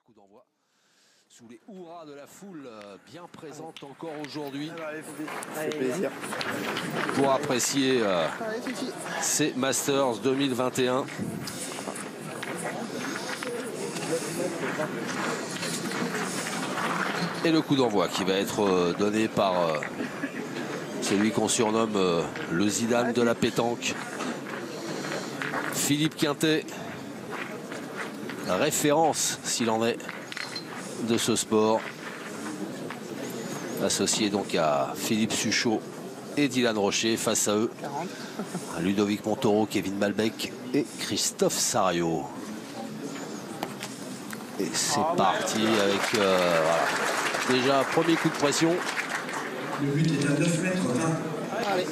coup d'envoi. Sous les hurrahs de la foule bien présente encore aujourd'hui. C'est plaisir. Pour apprécier ces Masters 2021. Et le coup d'envoi qui va être donné par celui qu'on surnomme le Zidane de la pétanque. Philippe Quintet, référence s'il en est de ce sport, associé donc à Philippe Suchot et Dylan Rocher. Face à eux, Ludovic Montoro, Kevin Malbec et Christophe Sarayo. Et c'est parti avec voilà. Déjà premier coup de pression. Le but est à 9 mètres 20. Allez.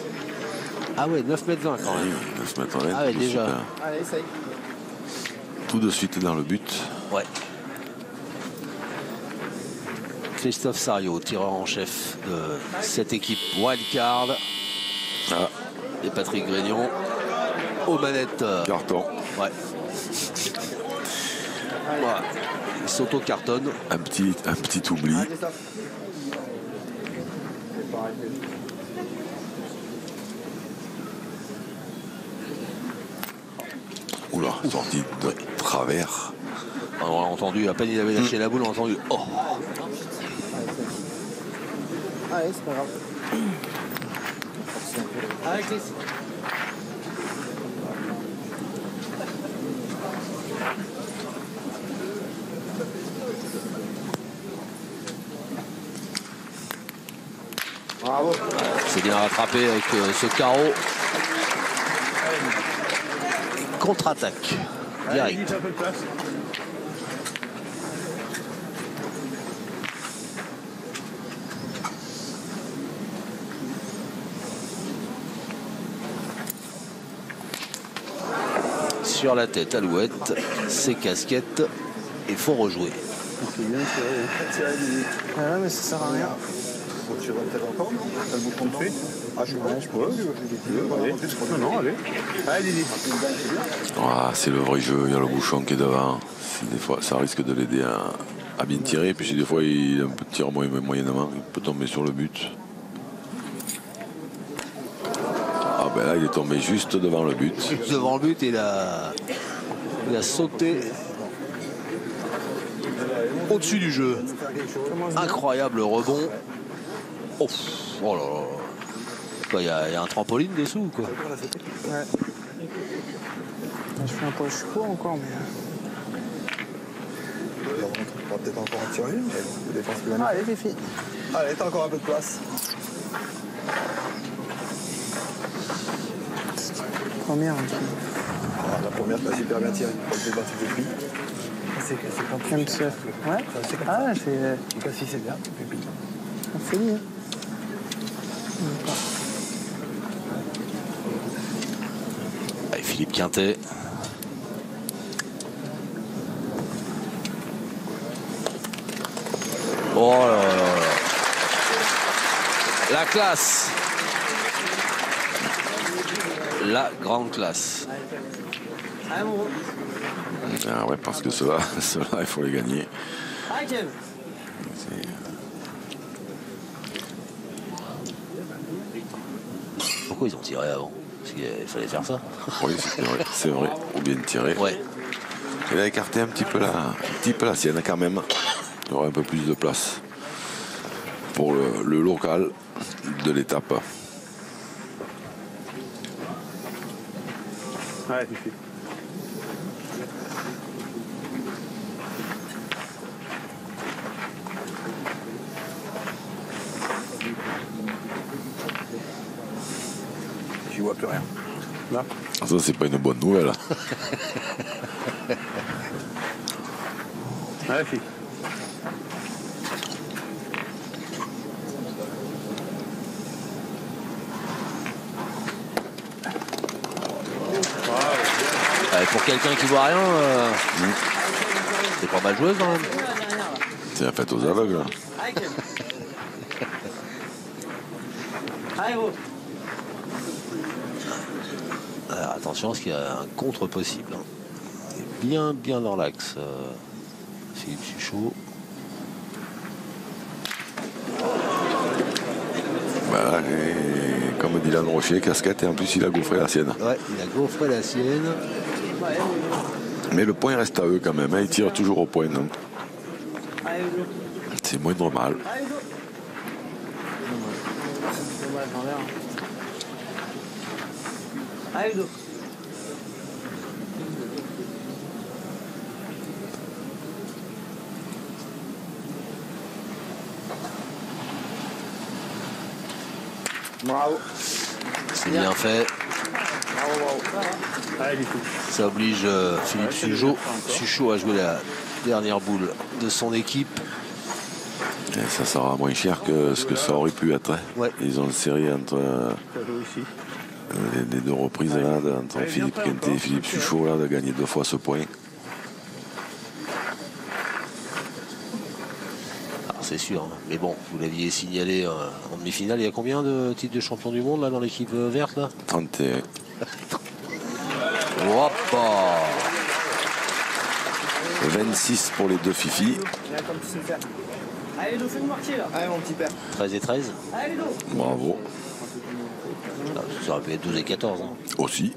Ah ouais, 9 mètres 20 quand même. 9 mètres 20. Ah ouais, déjà. Super. Allez, essaye. Tout de suite dans le but. Ouais. Christophe Sarayo, tireur en chef de cette équipe wildcard. Ah. Et Patrick Grignon aux manettes. Carton. Ouais. Voilà. Il s'auto-cartonne. Un petit oubli. Oula, sorti de travers. Alors, on a entendu, à peine il avait lâché la boule, on a entendu. Oh. Allez, c'est pas grave. Allez, Chris. Bravo. C'est bien rattrapé avec ce carreau. Contre-attaque. Direct. Sur la tête, Alouette, ses casquettes, et faut rejouer. C'est bien tiré. Ouais, mais ça sert à rien. Faut tirer peut-être encore, non? T'as le bouton de fait? Ah, je peux. Allez. Non, allez. Allez, Didi. Ah, c'est le vrai jeu, il y a le bouchon qui est devant. Des fois, ça risque de l'aider à bien tirer. Puis si des fois il tire moyennement, il peut tomber sur le but. Ah ben là, il est tombé juste devant le but. Devant le but, il a sauté au-dessus du jeu. Incroyable rebond. Oh, oh là là. Il y a un trampoline dessous ou quoi? Ouais. Je fais un peu, je suis court encore, mais. On va peut-être encore en tirer une, mais on dépense plus loin. Allez, Fifi. Allez, t'as encore un peu de place. Première. Ah, la première, t'as super bien tiré. Pas le débattre depuis. C'est comme Comme ça. Ouais. C'est comme Ah, ça. ouais, c'est. En tout cas, si c'est bien, c'est plus. On fait mieux. Allez, Philippe Quintet. Oh là là là. La classe. La grande classe. Ah ouais, parce que ceux-là, il faut les gagner. Pourquoi ils ont tiré avant? Parce qu'il fallait faire ça. Oui, c'est vrai. Ou bien tirer. Ouais. Il a écarté un petit peu la sienne quand même. Il y aura un peu plus de place pour le local de l'étape. Ouais, Fifi. J'y vois plus rien. Là. Ça, c'est pas une bonne nouvelle. Ouais, Fifi. Pour quelqu'un qui voit rien, c'est pas mal joué quand même. C'est la fête aux aveugles. Alors, attention parce qu'il y a un contre possible. Il est bien dans l'axe, Philippe Suchot. Suchot. Voilà, et comme Dylan Rocher, casquette, et en plus il a gaufré la sienne. Ouais, il a gaufré la sienne. Mais le point reste à eux quand même, hein. Ils tirent toujours au point. Donc c'est moindre mal. Bravo. C'est bien fait. Ça oblige Philippe Suchot à jouer la dernière boule de son équipe. Et ça sera moins cher que ce que ça aurait pu être. Hein. Ouais. Ils ont serré entre les deux reprises là, entre Philippe Quintet et Philippe Suchot là, de gagner 2 fois ce point. C'est sûr, hein. Mais bon, vous l'aviez signalé en demi-finale. Il y a combien de titres de champion du monde là dans l'équipe verte là? 31. Hoppa. 26 pour les deux Fifi. Allez, Ludo, fais-nous marquer là. Allez, mon petit père. 13 et 13. Allez, Ludo. Bravo. Ça aurait pu être 12 et 14. Hein. Aussi.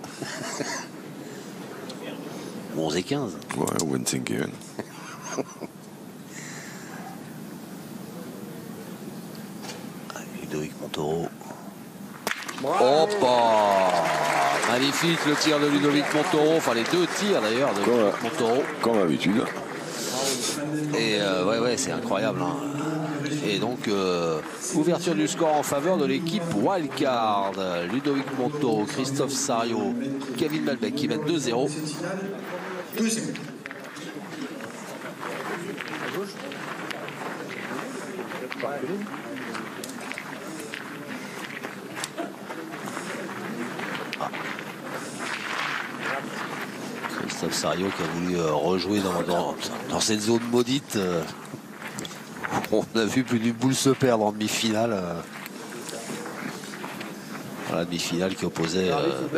11 et 15. Ouais, 25 et 1. Ludovic Montoro. Hoppa. Magnifique le tir de Ludovic Montoro. Enfin, les deux tirs d'ailleurs de Ludovic Montoro. Comme d'habitude. Et ouais, c'est incroyable. Hein. Et donc, ouverture du score en faveur de l'équipe Wildcard. Ludovic Montoro, Christophe Sario, Kevin Malbec qui mènent 2-0. Christophe Sario qui a voulu rejouer dans cette zone maudite. On a vu plus d'une boule se perdre en demi-finale. La demi-finale qui opposait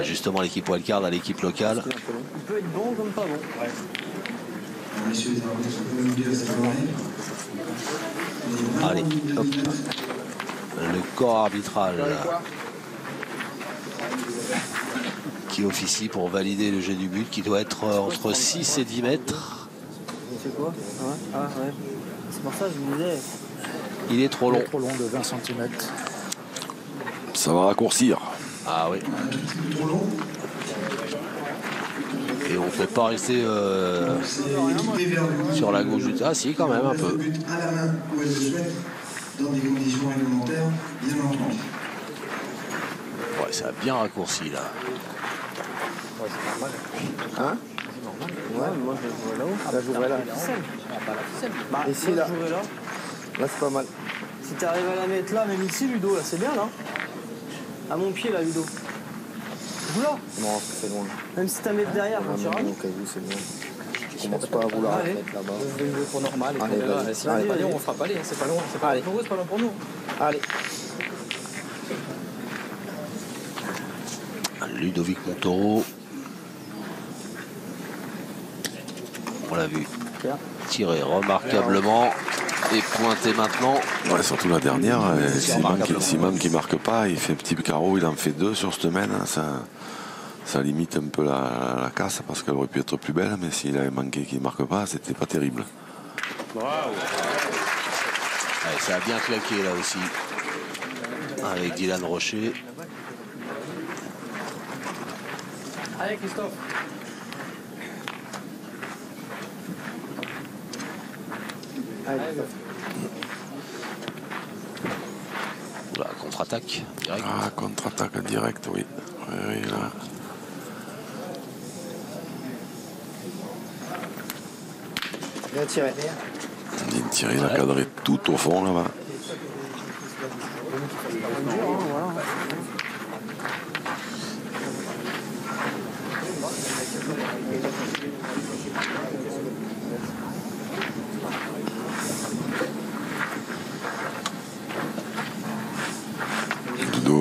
justement l'équipe Wildcard à l'équipe locale. Il peut être bon comme pas bon. Allez, hop. Le corps arbitral qui officie pour valider le jet du but qui doit être entre 6 et 10 mètres. C'est quoi? Ah ouais. C'est pour ça que je me disais. Il est trop long. Trop long de 20 cm. Ça va raccourcir. Ah oui. Et on ne peut pas rester sur la gauche. Ah si, quand même un peu. À la main où elle le souhaite, dans des conditions réglementaires, bien entendu. Ouais, ça a bien raccourci là. Hein? Ouais, moi je jouerais là-haut. Là, je jouerais là. Bah, ici, là. Là, c'est pas mal. Si tu arrives à la mettre là, même ici, Ludo, là, c'est bien, là. À mon pied, là, Ludo. Joue là. Non, c'est loin. Même si tu la mets derrière, quand tu rames. C'est loin. Je commence pas à vouloir Allez. mettre là-bas. Je vais jouer pour normal. Et Allez, là, vas-y. si on n'est pas lié, on fera pas lié. C'est pas loin. C'est pas loin pour vous, c'est pas loin pour nous. Allez. Ludovic Montoro. On l'a vu tirer remarquablement et pointer maintenant. Ouais, surtout la dernière, Simon qui marque pas, il fait un petit carreau, il en fait 2 sur cette semaine. Ça limite un peu la casse parce qu'elle aurait pu être plus belle, mais s'il avait manqué qu'il marque pas, c'était pas terrible. Bravo. Allez, ça a bien claqué là aussi. Avec Dylan Rocher. Allez, Christophe. Oula, contre-attaque direct. Ah, contre-attaque direct, oui. Oui, là. Bien tiré. Bien tiré, il a cadré tout au fond là-bas.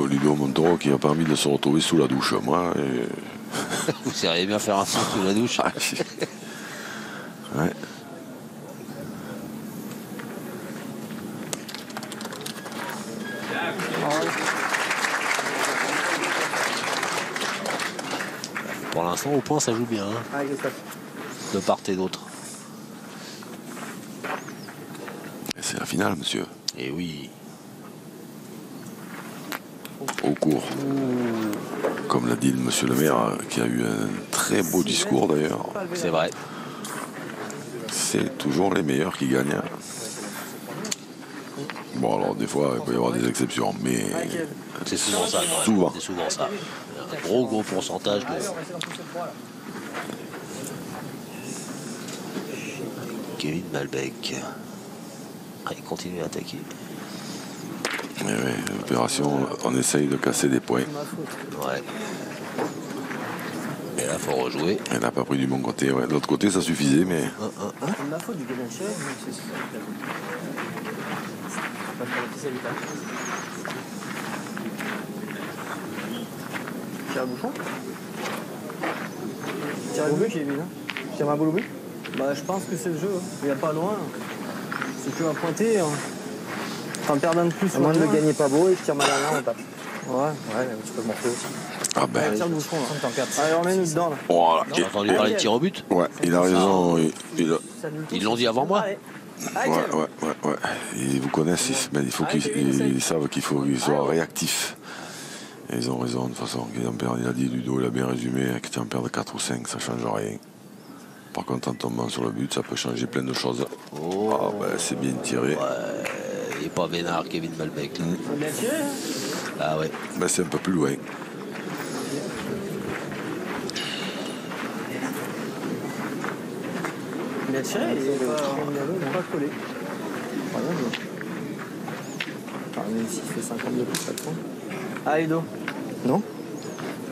Ludo Montoro qui a pas envie de se retrouver sous la douche. Moi, Vous seriez bien faire un saut sous la douche. Ouais. l'instant, au point, ça joue bien. Hein, Ah, Christophe. de part et d'autre. Et c'est la finale, monsieur. Et oui. Au cours. Comme l'a dit le monsieur le maire, qui a eu un très beau discours d'ailleurs. C'est vrai. C'est toujours les meilleurs qui gagnent. Bon, alors des fois, il peut y avoir des exceptions, mais C'est souvent ça. quand même. Souvent. C'est souvent ça. Un gros pourcentage de... Kevin Malbec. Ah, il continue à attaquer. mais ouais, l'opération, on essaye de casser des points. Ouais. Et là, il faut rejouer. Elle n'a pas pris du bon côté. Ouais. De l'autre côté, ça suffisait, mais C'est de ma faute du gars d'un chef. Pas faire la ficelle, pas. Tire le bouchon. Tire le but, Kevin. Tire un boule au but. Bah, je pense que c'est le jeu. Hein. Il n'y a pas loin. C'est plus à pointer. Hein. T'en perds un de plus. À moins de le gagner pas beau et je tire ma dernière, on tape. Ouais, tu peux morfler aussi. ah ben, Tire le bouchon, là. Allez, remets-nous dedans, là. voilà. J'ai entendu parler de tir au but. Ouais, il a raison. Ils l'ont dit avant moi. Allez. Ouais. Ils vous connaissent, mais il faut qu'ils savent qu'il faut qu'ils soient réactifs. Et ils ont raison, de toute façon. Il a dit, Ludo, il a bien résumé, que tu en perds 4 ou 5, ça ne change rien. Par contre, en tombant sur le but, ça peut changer plein de choses. Oh. Ah ben, c'est bien tiré. Il n'est pas vénard, Kevin Malbec. Là. Bien tiré, hein. Ah ouais. Ben, c'est un peu plus loin. Bien tiré, il n'est pas collé. Même s'il fait 50 de plus, ça le prend. Ah, Edo. Non.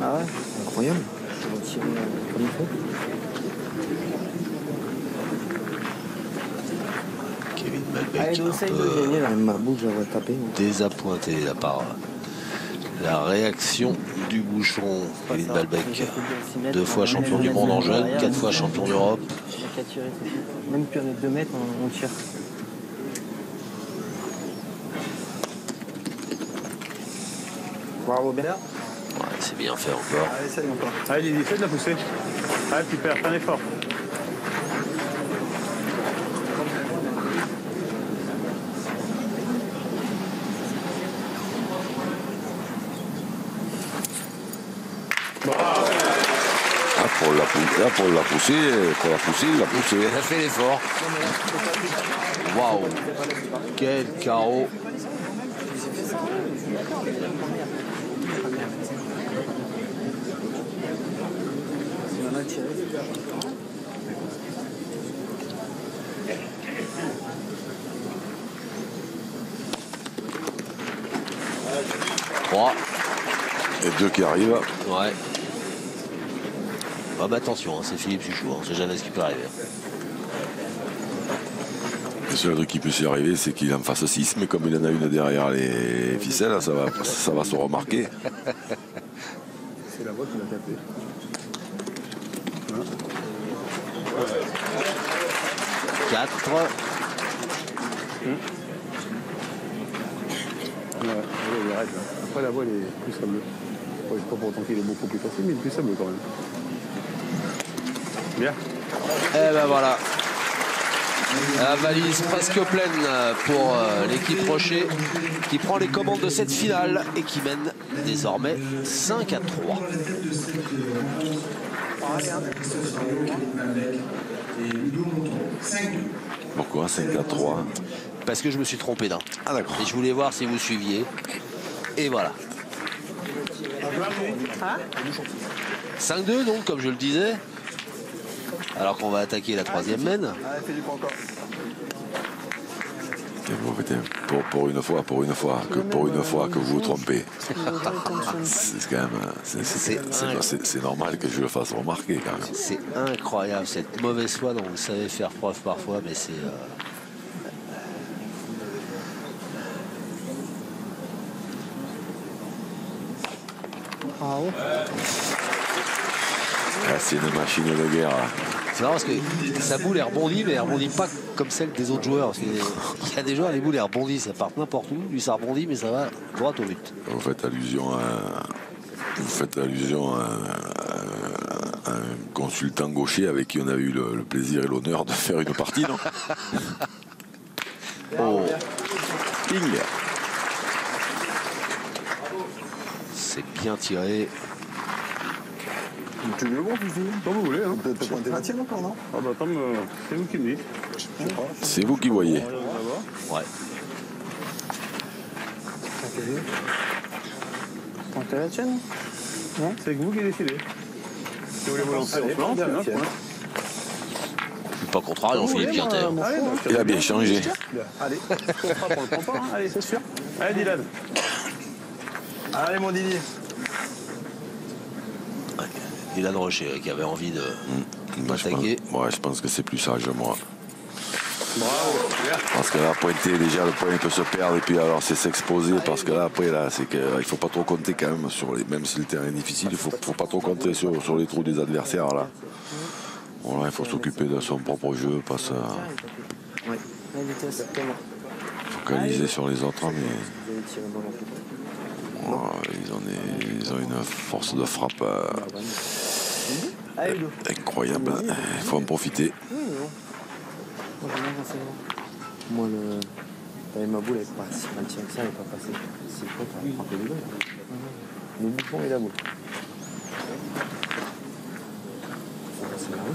Ah ouais. Incroyable. Je vais tirer comme il faut. Kevin Malbec. Ah, Edo, essaye de gagner là. Ma bouche, j'aurais tapé. Désappointé là par la réaction du bouchon. Kevin Malbec. 2 fois champion du monde en jeune, 4 fois champion d'Europe. Même plus avec 2 mètres, on tire. Bravo, bien. Ouais, c'est bien fait encore. Allez, essaye encore. Allez, Lily, fais de la poussée. Allez, tu perds, fais un effort. Pour la pousser, il l'a poussé. Il a fait l'effort. Waouh. Quel carreau. Trois. Et 2 qui arrivent. Ouais. Ah bah attention, hein, c'est Philippe Suchot, on sait jamais ce qui peut arriver. Le seul truc qui peut s'y arriver, c'est qu'il en fasse 6, mais comme il en a une derrière les ficelles, ça va se remarquer. C'est la voix qui l'a tapé. 4. Ouais, il arrête là. Après la voile est plus sableuse. Ouais, c'est pas pour autant qu'il est beaucoup plus facile, mais il est plus sableux quand même. Bien. Et ben voilà. La valise presque pleine pour l'équipe Rocher qui prend les commandes de cette finale et qui mène désormais 5-3. Pourquoi 5-3? Parce que je me suis trompé d'un. Ah d'accord. Et je voulais voir si vous suiviez. Et voilà. 5-2 donc, comme je le disais. Alors qu'on va attaquer la 3e mène. Allez, fais du point encore. Pour une fois que vous vous trompez. C'est quand même, c'est normal que je le fasse remarquer quand même. C'est incroyable cette mauvaise foi dont vous savez faire preuve parfois, mais c'est... Bravo. Ah, c'est une machine de guerre. C'est marrant parce que sa boule elle rebondit, mais elle rebondit pas comme celle des autres joueurs. Parce qu'il y a des joueurs, les boules elles rebondissent, ça part n'importe où. Lui ça rebondit, mais ça va droit au but. Vous faites allusion à un consultant gaucher avec qui on a eu le plaisir et l'honneur de faire une partie, non? Oh, ping. C'est bien tiré. Tu veux le bon, comme vous voulez. Hein. T'as pointé la tienne encore, non? Ah bah attends, c'est vous qui me dites. C'est vous qui voyez. Ouais. Pointé la tienne? Non? C'est vous qui décidez. Si vous voulez vous lancer, on se lance, c'est notre point. Pas contraire, on Philippe Quinter. Il a bien changé. Allez, on fera pour le prend pas, hein. Allez, c'est sûr. Allez, Dylan. Allez, mon Didier. Ouais. Dylan Rocher qui avait envie de m'attaquer. Je pense que c'est plus sage, moi. Bravo. Parce que là, pointer, déjà, le point peut se perdre et puis alors c'est s'exposer. Parce que là, après, là, c'est qu'il ne faut pas trop compter quand même sur les. Même si le terrain est difficile, il ne faut pas trop compter sur les trous des adversaires, là. Voilà, il faut s'occuper de son propre jeu, pas se focaliser sur les autres, mais voilà, ils ont une force de frappe incroyable. Il faut en profiter. Moi, ma boule, elle est pas si mal tirée que ça, elle n'est pas passée. C'est quoi, tu as frappé le dos? Le bouchon et la boule.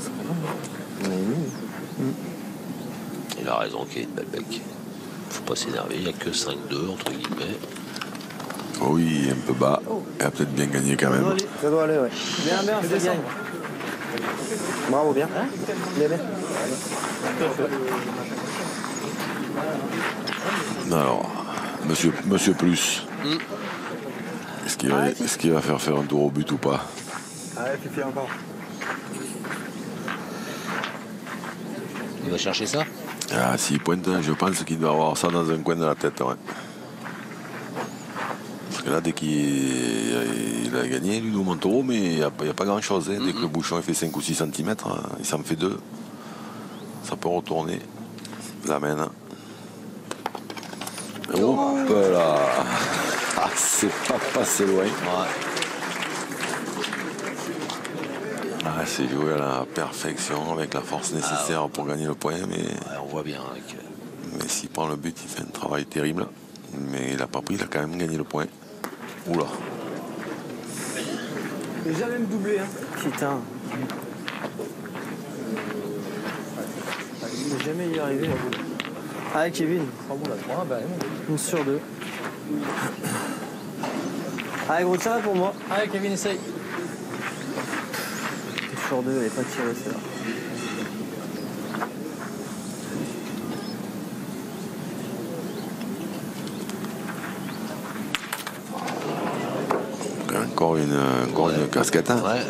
C'est pas mal. Il a raison qu'il y a une belle bec. Faut pas s'énerver, il n'y a que 5-2 entre guillemets. Oui, un peu bas. Il a peut-être bien gagné quand même. Ça doit aller, ouais. Bien, c'est bien. Bravo, bien. Bien. Alors, monsieur Plus. Est-ce qu'il va faire un tour au but ou pas? Allez, Fifi, encore. Il va chercher ça? Ah, s'il pointe, je pense qu'il doit avoir ça dans un coin de la tête. Ouais. Parce que là, dès qu'il a gagné, Ludo Montoro, mais il n'y a pas grand-chose. Hein. Dès que le bouchon fait 5 ou 6 cm, il s'en fait 2. Ça peut retourner. La mène. Hop là. Ah, c'est pas passé loin. Ouais. Ah, c'est joué à la perfection avec la force nécessaire pour gagner le point. Mais On voit bien. mais s'il prend le but, il fait un travail terrible. Mais il n'a pas pris, il a quand même gagné le point. Oula. Il n'a jamais me doublé, hein. Putain. Il n'a jamais y arrivé. Ah, Kevin. Une sur 2. Allez, gros tirage pour moi. Allez, Kevin, essaye. Une sur 2, elle n'est pas tirée, celle-là. Encore une casquette. Hein. Ouais.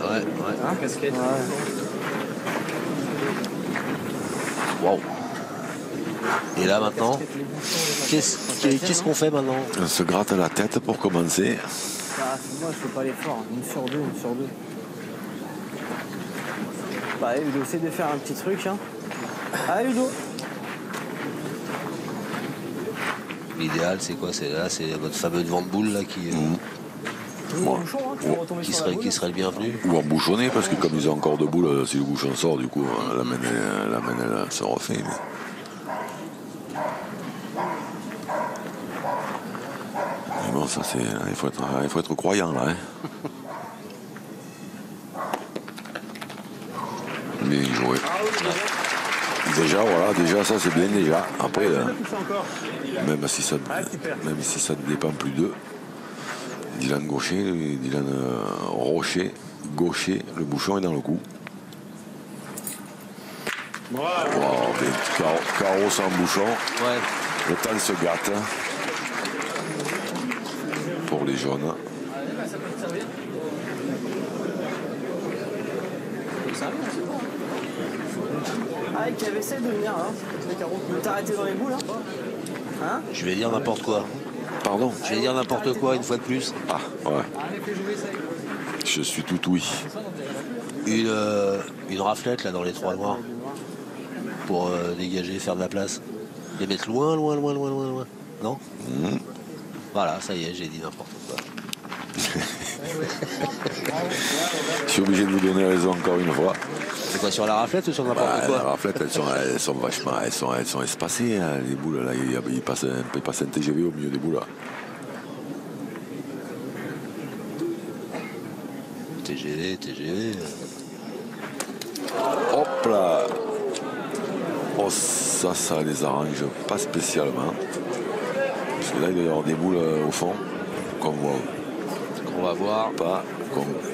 Ah, casquette. Ouais. Wow. Et là maintenant, qu'est-ce qu'on fait maintenant? On se gratte la tête pour commencer. Ah, moi, je fais pas l'effort. Une sur 2. Bah, Ludo, essaie de faire un petit truc. Hein. Ah, Ludo. L'idéal, c'est quoi? C'est votre fameux devant de boule là qui serait le bienvenu. Ou embouchonner, parce que comme ils ont encore de boules, si le bouchon sort, du coup, la main elle se refait. Mais bon, ça c'est. Il faut être croyant là. Hein. Bien joué. Déjà ça c'est bien déjà. Après, même si ça ne dépend plus d'eux. Dylan Rocher, gaucher, le bouchon est dans le coup. Wow, carreau sans bouchon. Ouais. Le temps se gâte. Pour les jaunes. Ah, qui avait essayé de venir, hein. T'as arrêté dans les boules, hein. Je vais dire n'importe quoi. Pardon? Je vais dire n'importe quoi une fois de plus. Ah, ouais. Je suis tout oui. Une raflette là dans les 3 noirs. Pour dégager, faire de la place. Les mettre loin. Non? Voilà, ça y est, j'ai dit n'importe quoi. Je suis obligé de vous donner raison encore une fois. C'est quoi, sur la raflette ou sur n'importe La quoi? raflette, elles sont vachement, elles sont espacées, hein, les boules. Là, il passe un TGV au milieu des boules. Là. TGV. Hop là. Oh, ça les arrange pas spécialement. Parce que là, il doit y avoir des boules au fond qu'on va voir. Pas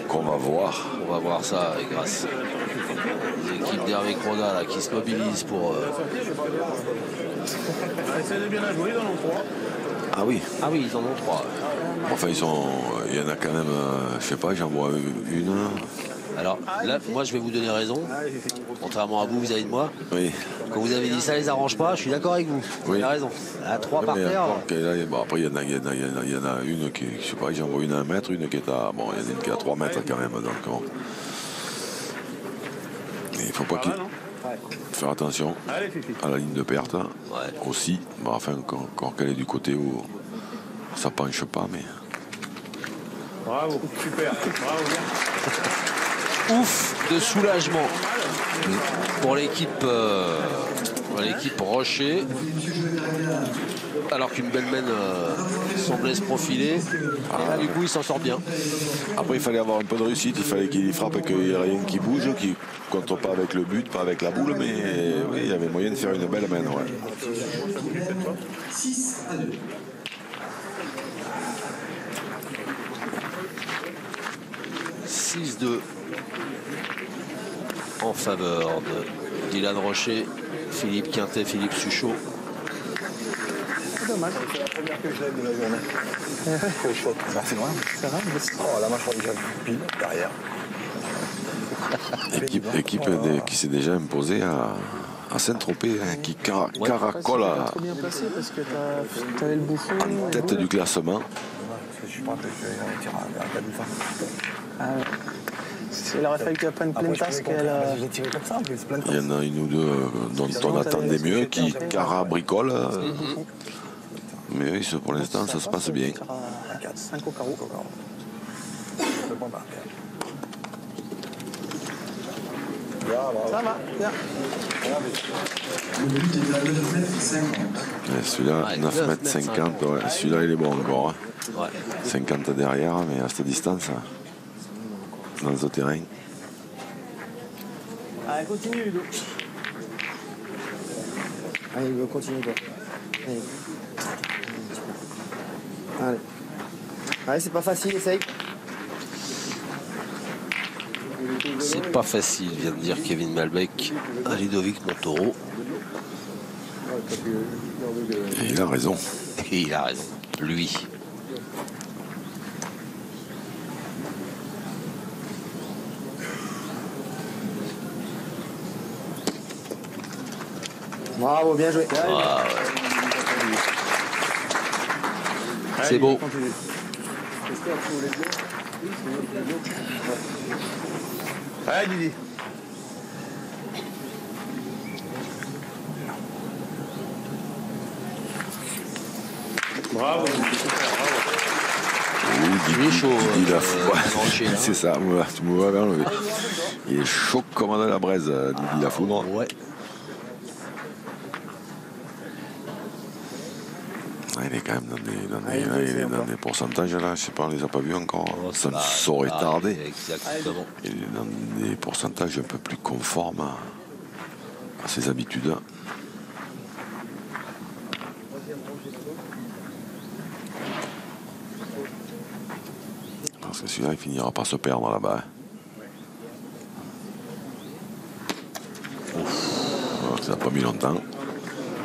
qu'on va voir. On va voir ça grâce aux équipes d'Hervé Croda là, qui se mobilisent pour. Essaye de bien la jouer, ils en ont 3. Ah oui. Ah oui, ils en ont 3. Enfin, il y en a quand même, je sais pas, j'en vois une. Alors là, moi je vais vous donner raison. Contrairement à vous vis-à-vis de moi. Oui. Quand vous avez dit ça les arrange pas, je suis d'accord avec vous. Vous avez raison. À 3 par terre. Après, il y en a une qui, je sais pas, j'en vois une à 1 mètre, une qui est à. Bon, il y en a une qui est à 3 mètres quand même. Donc, bon. Il faut pas qu'il. Faire attention à la ligne de perte aussi. Bon, enfin, encore qu'elle est du côté où ça penche pas, mais. Bravo, super. Bravo, bien. Ouf de soulagement pour l'équipe Rocher, alors qu'une belle mène semblait se profiler. Et là, du coup, il s'en sort bien. Après, il fallait avoir un peu de réussite, il fallait qu'il frappe et qu'il n'y ait rien qui bouge, qu'il ne contre pas avec le but, pas avec la boule, mais oui, il y avait moyen de faire une belle mène. Ouais. 6-2. En faveur de Dylan Rocher, Philippe Quintet, Philippe Suchot. C'est dommage. C'est la première que je lève de la journée. Trop chaud. C'est vrai. C'est vrai. Oh, là, moi, je crois déjà pile derrière. Équipe qui s'est déjà imposée à Saint-Tropez, hein, qui caracole à... trop bien placé parce que t'avais le bouffon. En tête du classement. Parce que je crois que je vais en tirer un cas de fin. Ah ouais. Il aurait fallu qu'elle prenne pleine tasse qu'elle a... J'ai tiré comme ça, mais c'est plein de Il y en a une ou deux dont on attendait mieux, qui carabricolent. Mais oui, pour l'instant, ça se passe bien. 5 au carreau. Ça va, bien. Le but est à 9,50 m. Celui-là, 9,50 m, ouais. Celui-là, il est bon encore. Hein. Ouais. 50 derrière, mais à cette distance, dans ce terrain. Allez, continue, Ludo. Allez, Ludo, continue, toi. Allez. Allez, c'est pas facile, essaye. C'est pas facile, vient de dire Kevin Malbec à Ludovic Montoro. Et il a raison. Et il a raison. Lui. Bravo, bien joué. Ah, ouais. C'est beau. Allez, Didi. Bravo. Il est chaud. C'est ça, tu m'avais enlevé. Il est chaud comme de la braise, Didi Lafoudre. Ouais. Il est quand même dans des pourcentages là, je sais pas, on les a pas vus encore. Ça me va saurait tarder. Exactement. Il est dans des pourcentages un peu plus conformes à ses habitudes. Parce que celui-là, il finira par se perdre là-bas. Alors, ça n'a pas mis longtemps.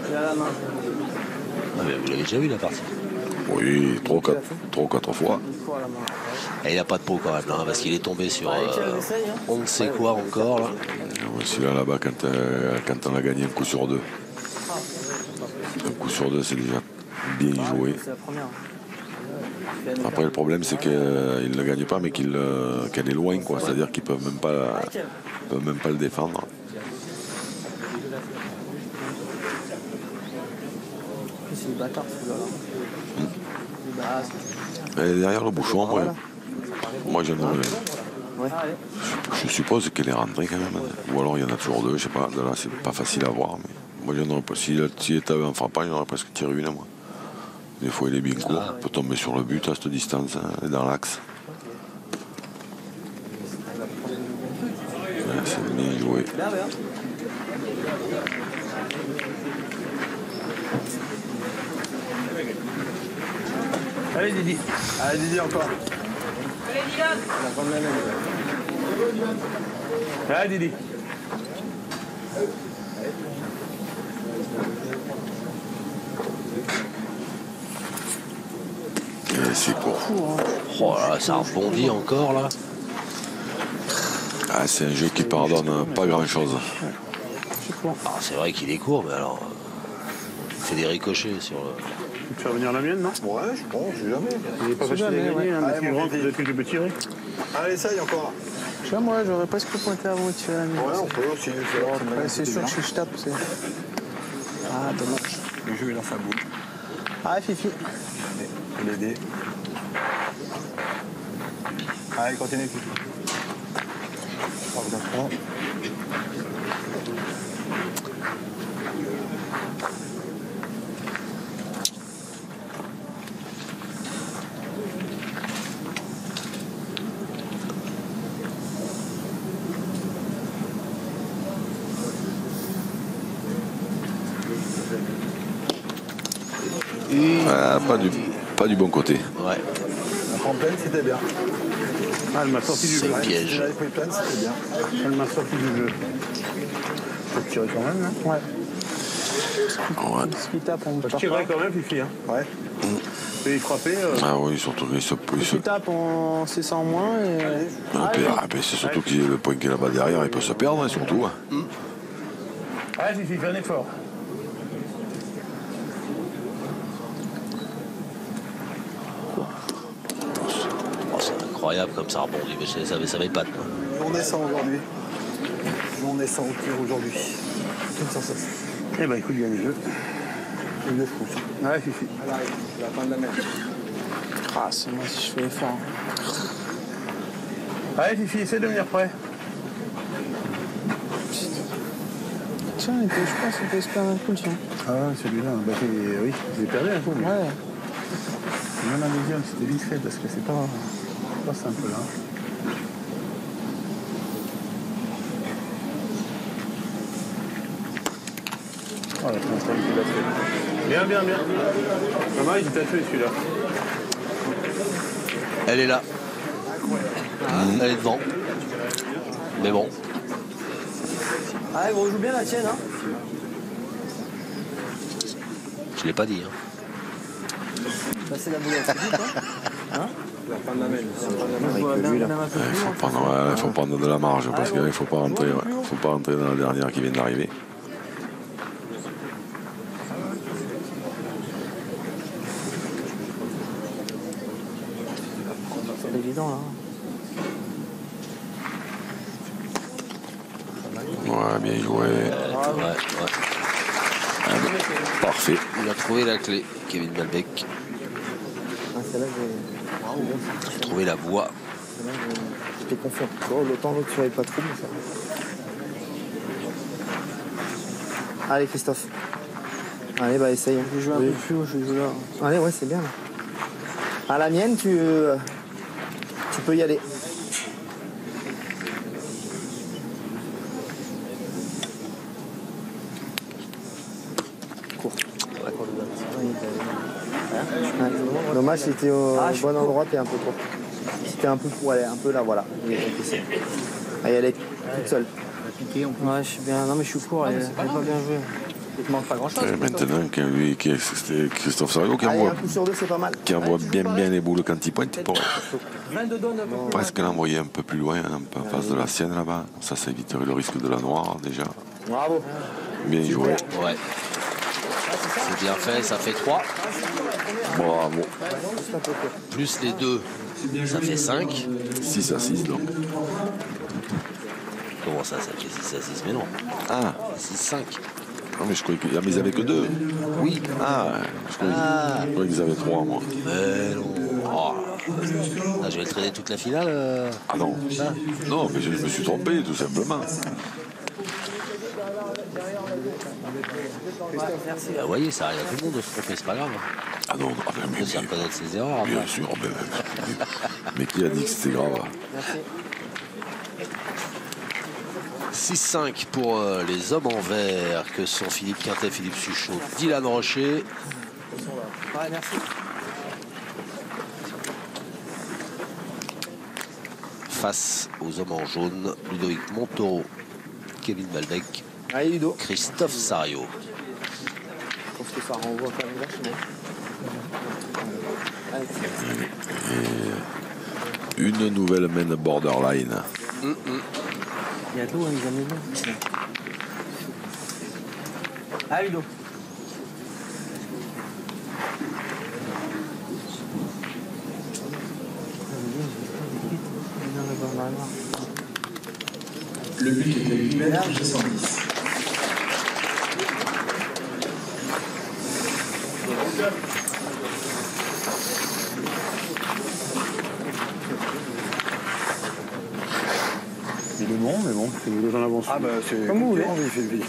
Il a la main. Ah, mais vous l'avez déjà vu la partie. Oui, 3 ou 4 fois. Et il n'a pas de peau quand même, là, parce qu'il est tombé sur on ne sait quoi encore. Là. Celui-là, là-bas, quand on a gagné un coup sur 2. Un coup sur 2, c'est déjà bien joué. C'est la première. Après, le problème, c'est qu'il ne le gagne pas, mais qu'elle est loin, quoi. C'est-à-dire qu'ils ne peuvent même pas le défendre. C'est le bâtard, celui-là. Elle est derrière le bouchon, moi. Voilà. Moi, j'en ai. Ouais. Je suppose qu'elle est rentrée quand même. Ou alors il y en a toujours deux, je sais pas. De là, c'est pas facile à voir. Mais moi, j'en aurais pas. S'il était en frappant, j'en aurais presque tiré une, moi. Des fois, il est bien court. Il peut tomber sur le but à cette distance, hein, dans l'axe. Ouais, c'est bien joué. Bien, bien. Allez Didi. Allez Didi encore. Allez Didi. Et c'est court. Oh là, ça rebondit encore là. Ah, c'est un jeu qui pardonne pas grand-chose. Ah, c'est vrai qu'il est court, mais alors. Il fait des ricochets sur le. Tu peux faire venir la mienne, non? Ouais, je pense, j'ai jamais. Il n'est pas facile à gagner, hein, mais si je rentre, peut-être que tu peux tirer. Allez, essaye encore. Je sais pas, moi, j'aurais presque pointé avant de tirer la mienne. Ouais, on peut aussi. Ouais, c'est sûr que si je tape, c'est. Ah, dommage. Le jeu est dans sa boucle. Ah, Fifi. Faut l'aider. Allez, continue, Fifi. Pas du bon côté. Ouais, En pleine, c'était bien. Ah, elle m'a sorti du c'est jeu. le piège. J'avais pris pleine, c'était bien. Elle m'a sorti du jeu. Faut tirer quand même, là. Ouais. Ouais. Ce qui tape, on peut Je tirerai quand même, Fifi. Hein. Ouais. Et il frappait. Ah oui, surtout qu'il se. Ce qui tape, on sait ça en moins. Et... Ben, c'est surtout qu'il y a le point qui est là-bas derrière, il peut se perdre, hein, surtout. Hein. Allez, Fifi, fais un effort. Oh, c'est incroyable comme ça rebondit, mais ça m'épate. Quoi. On est 100 aujourd'hui. On est 100 au tir aujourd'hui. C'est une sensation. Eh ben, écoute, gagne le jeu. Une neuf coups. Ouais, Fifi. La fin de la mer. Ah, c'est moi si je fais l'effort. Allez, Fifi, essaie de venir près. Tiens, je pense qu'il peut se perdre un coup, tiens. Ah, celui-là, bah, oui, j'ai perdu un coup. Mais... Ouais. Même un deuxième, c'était vite fait parce que c'est pas simple là. Oh, la transforme qui l'a fait. Bien, bien, bien. Maman, il t'a tué celui-là. Elle est là. Elle est devant. Mais bon. Ah, gros, joue bien la tienne, hein. Je l'ai pas dit. Hein. Bah, c'est la boulette, c'est vite, hein. La fin de la mer. Il faut prendre de la marge parce qu'il ne faut pas rentrer dans la dernière qui vient d'arriver. C'est évident, là. Ouais, bien joué. Ouais. Parfait. Il a trouvé la clé, Kevin Malbec. Ah, celle-là, Il a trouvé la voie. j'étais confiant. Bon, l'autant l'autre, tu n'avais pas trop, mais ça. Allez, Christophe. Allez, bah, essaye. Je vais jouer un peu plus haut, je vais jouer là. Allez, ouais, c'est bien. Là. À la mienne, tu peux y aller. Ouais. Dommage, c'était au bon endroit, t'es un peu trop. C'était un peu pour aller, un peu là, voilà. Allez, elle est toute seule. Ouais, je suis bien. Non, mais je suis court, elle est pas bien jouée. Il te manque pas grand chose. Maintenant, c'était Christophe Sarago qui Allez, envoie, un coup sur deux, c'est pas mal. bien les boules quand il pointe. Il pourrait presque l'envoyer un peu plus loin, un peu en face de la sienne là-bas. Ça éviterait le risque de la noire déjà. Bravo. Bien joué. Ouais. C'est bien fait, ça fait 3. Bravo. Plus les 2, ça fait 5. 6 à 6 donc. Comment ça fait 6 à 6? Mais non. Ah, 6-5. non, mais je croyais qu'ils n'avaient que 2. Oui. Ah, je croyais qu'ils avaient 3 moi. Mais non. Oh. Là, je vais le traîner toute la finale. Ah non. Non, mais je me suis trompé, tout simplement. Vous voyez, ça arrive à tout le monde de se tromper, c'est pas grave. Ah non, Il faut reconnaître ses erreurs. bien après. sûr. Mais qui a dit que c'était grave? 6-5 pour les hommes en vert que sont Philippe Quintet, Philippe Suchot, Dylan Rocher. Ouais, merci. Face aux hommes en jaune, Ludovic Montaureau, Kevin Malbec, Allez, Ludo. Christophe Sario. Je pense que ça renvoie quand même vachement. Allez. Une nouvelle main borderline. Il y a de l'eau, hein, ils amènent bien. Allez, Ludo. Le but était 8 mètres 210. Il est bon, mais bon, c'est vous en avance. Ah bah c'est Comme vous voulez. il fait vite.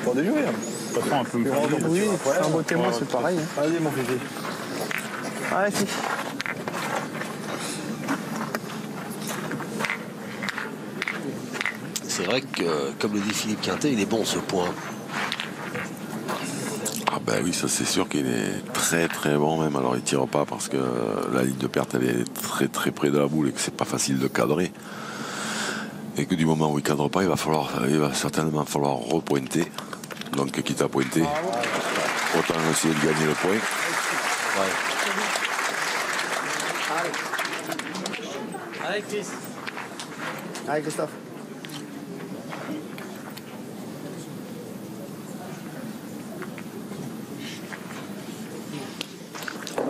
Pour déjouer. De toute façon, un peu me faire dire. Oui, un beau témoin, c'est pareil. Hein. Allez mon fifi. Allez, si. C'est vrai que, comme le dit Philippe Quintet, il est bon ce point. Ah ben oui, ça c'est sûr qu'il est très très bon même. Alors il tire pas parce que la ligne de perte elle est très très près de la boule et que c'est pas facile de cadrer. Et que du moment où il cadre pas, il va certainement falloir repointer. Donc quitte à pointer, autant essayer de gagner le point. Ouais. Allez, Chris. Allez, Christophe.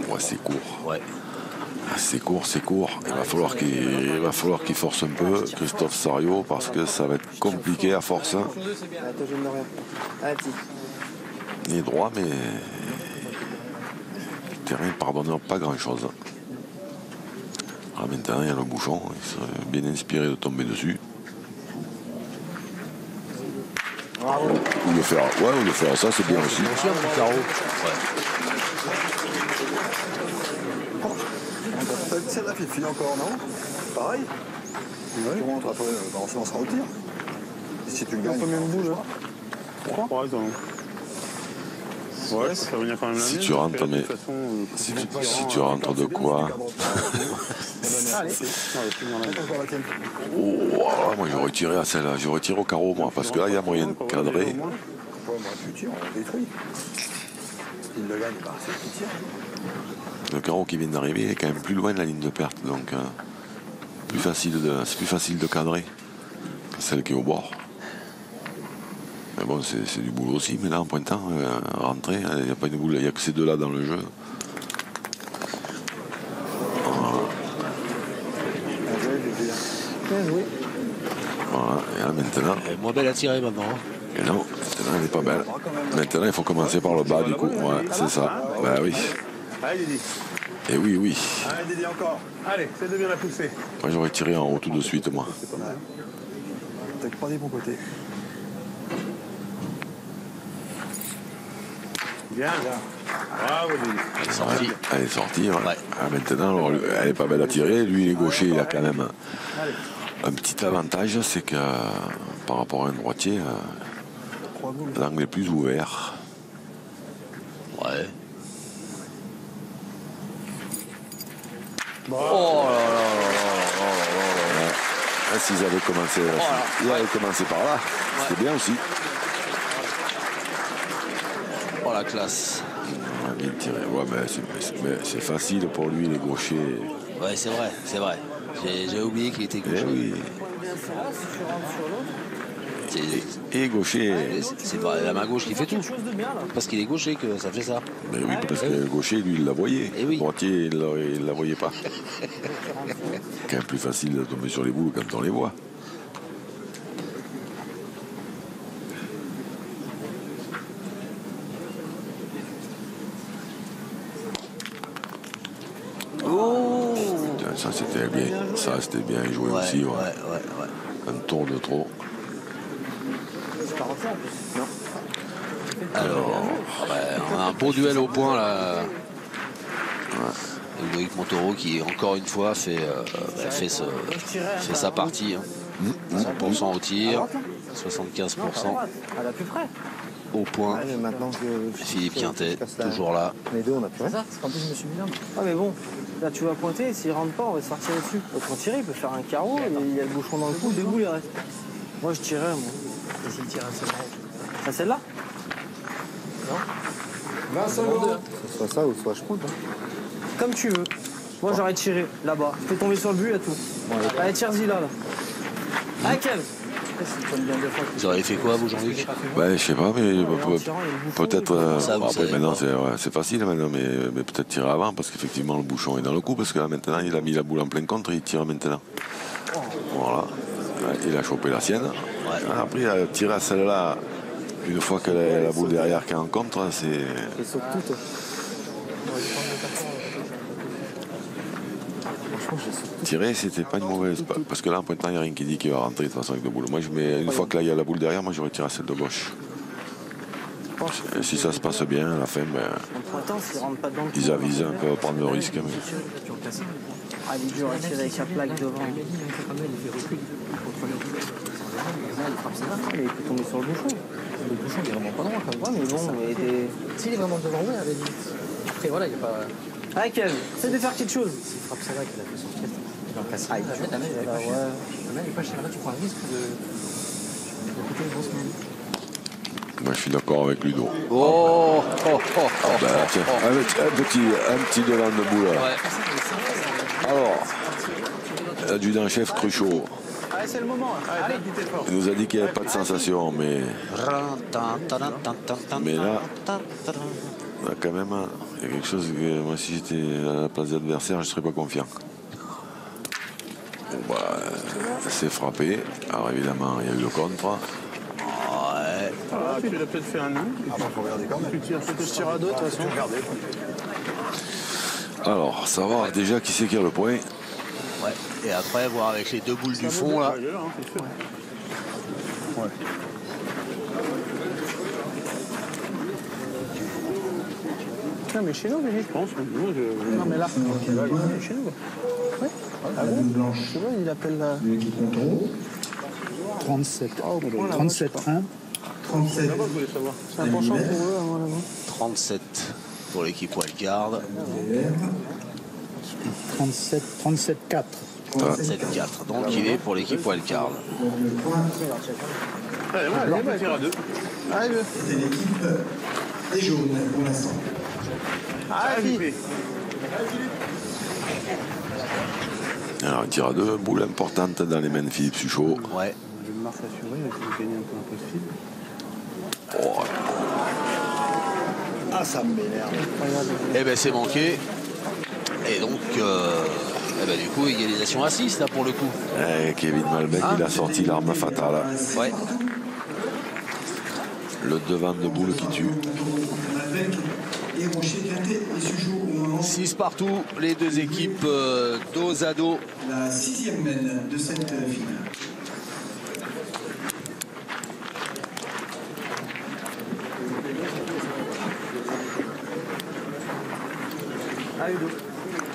Ouais, c'est court. Ouais. C'est court, c'est court. Il va falloir qu'il force un peu, Christophe Sario, parce que ça va être compliqué à force. Allez, toi, je ne rien. Allez, petit. Il est droit, mais le terrain ne pardonne pas grand-chose. Alors maintenant, il y a le bouchon. Il serait bien inspiré de tomber dessus. Bravo. Ou de faire ça, c'est bien aussi. Aussi un petit carreau. Ouais. Celle-là Fifi encore, non? Pareil. Tu rentres après, on sera au tir. Et si tu gagnes. Combien de boules là? 3 ils en ont. Ouais, ça va venir quand même la Si mienne, tu parce rentres, que, de mais- toute façon, Si tu rentres de quoi? non, il va plus venir la mienne. Encore la tienne. Oh, moi j'aurais tiré à celle-là, j'aurais tiré au carreau moi, parce que là il y a moyen de cadrer. Ouais, moi tu tires, on détruit. Il le gagne, bah c'est qui tire. Le carreau qui vient d'arriver il est quand même plus loin de la ligne de perte, donc c'est plus facile de cadrer que celle qui est au bord. Mais bon, c'est du boulot aussi, mais là en pointant, rentrer, il n'y a pas une boule, il n'y a que ces deux-là dans le jeu. Voilà, et là maintenant, Elle est moins belle à tirer maintenant. Hein. et non, maintenant elle n'est pas belle. Maintenant il faut commencer par le bas du coup, ouais, c'est ça. Ben oui, Allez, Didi. et oui, oui. Allez Dédé encore. Allez, c'est de bien la pousser. Moi j'aurais tiré en haut tout de suite moi. T'as pas des bons côtés. Bien. Bravo, Didi. Elle est sortie. Elle est sortie, ouais. Ouais. Ah, maintenant, alors, elle est pas belle à tirer. Lui, il est gaucher, il a quand même un petit avantage, c'est que par rapport à un droitier, l'angle est plus ouvert. Ouais. Oh là là là. Ah, s'ils avaient commencé, ils avaient commencé par là, c'était bien aussi. Oh la classe. Ouais, bien tiré. Ouais, mais c'est facile pour lui, les gauchers. Ouais, c'est vrai, c'est vrai. J'ai oublié qu'il était Eh gaucher. oui. Et gaucher. C'est la main gauche qui fait tout. Parce qu'il est gaucher que ça fait ça. Mais oui, parce que le gaucher, lui, il la voyait. Eh oui. Le droitier, il la voyait pas. C'est quand même plus facile de tomber sur les boules quand on les voit. Oh ça c'était bien. Ça c'était bien joué Ouais, aussi. ouais. Un tour de trop. C'est pas refait en plus. Non. Alors, on a un beau duel au point là. Ludovic Montoro qui encore une fois fait sa partie. 100% au tir, 75% À la plus près. au point. mais maintenant que Philippe Quintet, toujours là. Les deux, on a plus rien. C'est qu'en plus, je me suis mis là. Ah, mais bon, là, tu vas pointer, s'il rentre pas, on va se faire tirer dessus. Donc, on tire, il peut faire un carreau, et il y a le bouchon dans le cou, debout, il reste. Moi, je tirais, moi. Et s'il tire à celle-là? À celle-là? Non. 20 secondes. Soit ça ou soit je compte. Comme tu veux. Moi, j'aurais tiré, là-bas. Je peux tomber sur le but, et tout. Allez, tire-y, là. Allez, Kev. Vous auriez fait quoi, vous, Jean-Luc? Ouais, je sais pas, mais peut-être. Ça, vous Après, savez maintenant, pas. c'est facile maintenant, mais peut-être tirer avant, parce qu'effectivement, le bouchon est dans le coup, parce que là, maintenant, il a mis la boule en plein contre, il tire maintenant. Voilà. Ouais, il a chopé la sienne. Après, tirer à celle-là, une fois que la boule derrière qui est en contre, c'est. Il saute tout, toi. Tirer, c'était pas une mauvaise. Parce que là, en pointant, il n'y a rien qui dit qu'il va rentrer de toute façon avec deux boules. Moi, une fois que là, il y a la boule derrière, moi, j'aurais tiré à celle de gauche. Et si ça se passe bien, à la fin, ils avisent un peu à prendre le risque. Mais... Ah, il est dur à tirer avec la plaque devant. Mais il peut tomber sur le bouchon. Le bouchon, il est vraiment pas loin quand même. Ouais, mais bon, S'il est vraiment devant, ouais, allez-y. Après, voilà, il n'y a pas. Ah, Kev, c'est de faire quelque chose. S'il frappe celle-là qu'il a fait son pied, il va en casser. Ah, La main, elle est pas chère. La main, elle est pas chère. Là, tu prends un risque de coûter une grosse main. Moi, je suis d'accord avec Ludo. Oh, Ben, tiens, un petit devant de boule. Alors, l'adjudant-chef Cruchot. Allez, c'est le moment. Allez, Il nous a dit qu'il n'y avait pas de sensation, mais là, quand même, il y a quelque chose que moi, si j'étais à la place de l'adversaire, je ne serais pas confiant. Bon, bah, c'est frappé. Alors évidemment, il y a eu le contre. Ah, tu l'as peut-être fait un nœud. Ah, faut regarder quand même. Tu tires à deux, de toute façon. Alors, savoir déjà qui c'est qui a le point. Ouais. Et après, voir avec les deux boules du fond, là. Non, mais chez nous, je pense. Non, mais là, chez nous. Ouais. La boule blanche Tu vois, il appelle la. de l'équipe Montoro. 37. 37 1. 37 c'est un penchant pour eux avant là-bas. 37 pour l'équipe Wildcard. 37 4. 37-4. Donc il est pour l'équipe Wildcard. Le point, Allez, on va tirer à deux. c'était l'équipe des jaunes pour l'instant. Philippe. Alors, un tir à deux, boule importante dans les mains de Philippe Suchot. Ouais. Une marche assurée, il faut gagner un peu impossible. Oh, Ah, ça m'énerve. Eh ben c'est manqué. Et donc, du coup, égalisation à 6 là pour le coup. Kevin Malbec, il a sorti l'arme fatale. Ouais. Le devant de boule qui tue. Malbec et Rocher, Quintet et Suchot au moment 6 partout, les deux équipes dos à dos. la 6e mène de cette finale.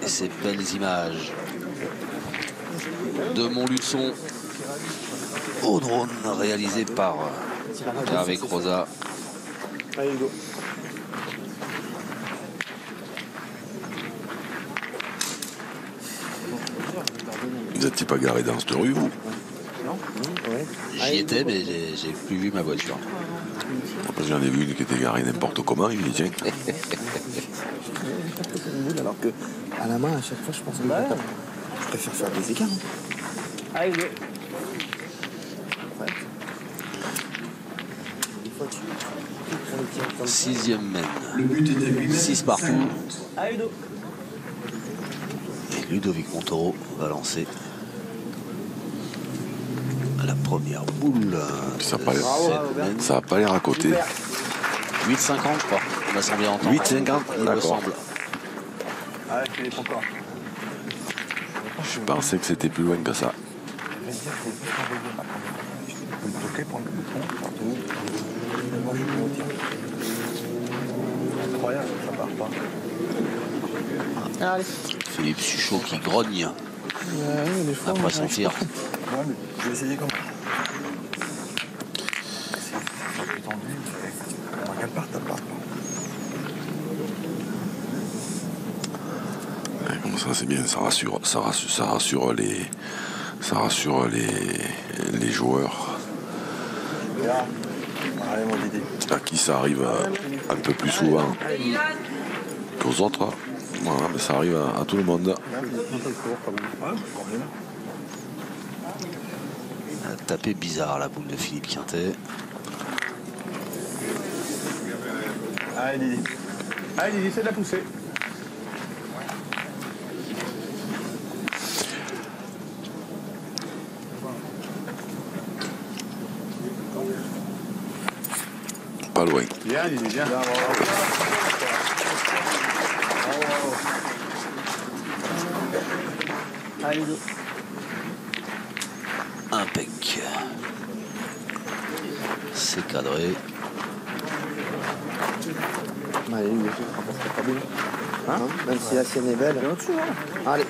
Et ces belles images de Montluçon au drone réalisé par Hervé Croza. Allez, go. Vous n'étiez pas garé dans cette rue, vous? J'y étais, mais j'ai plus vu ma voiture. Après, j'en ai vu une qui était garée n'importe comment, il dit tiens. Alors que à la main, à chaque fois, je pense que je préfère faire des écarts. Allez, go. Sixième mène. Le but est à 8 mètres. 6 partout. 50. Allez, go. Et Ludovic Montoro va lancer la première boule. Ça n'a pas l'air à côté. 8,50 quoi. On m'a semblé entendre. 8,50, il me d'accord. semble. Allez, Philippe, encore. Je pensais que c'était plus loin que ça. Je vais te dire, je vais juste envoyer ma caméra. Je peux me bloquer, prendre le bouton. Moi, je suis au tir. Incroyable, ça part pas. Allez. Philippe Suchot qui grogne Des fois, après son tir. Ouais, mais je vais essayer comme ça. C'est plus tendu. Qu'elle parte, elle part pas. Comme ça c'est bien, ça rassure les joueurs Allez, mon Didi. à qui ça arrive un peu plus souvent qu'aux autres. Voilà, mais ça arrive à tout le monde. Tapé bizarre la boule de Philippe Quintet. Allez, Didi. Allez, Didi, c'est de la pousser. Pas loin. Viens, Didi, viens. Allez, Ludo. Impec. C'est cadré. Allez, Ludo, c'est pas bien. Hein? Même si la sienne est belle. Au-dessus, hein. Allez.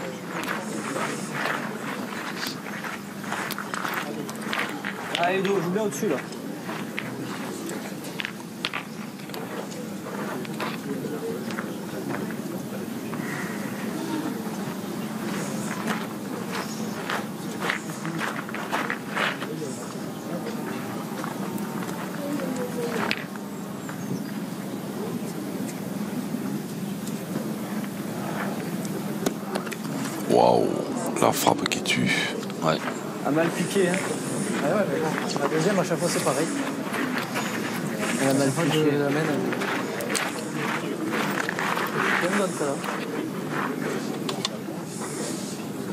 Allez, Ludo, joue bien au-dessus, là. Waouh, la frappe qui tue. Ouais. A mal piqué, hein. Ah ouais, mais bon, la deuxième, à chaque fois, c'est pareil. Elle a mal piqué. Je l'amène. Je me donne ça là.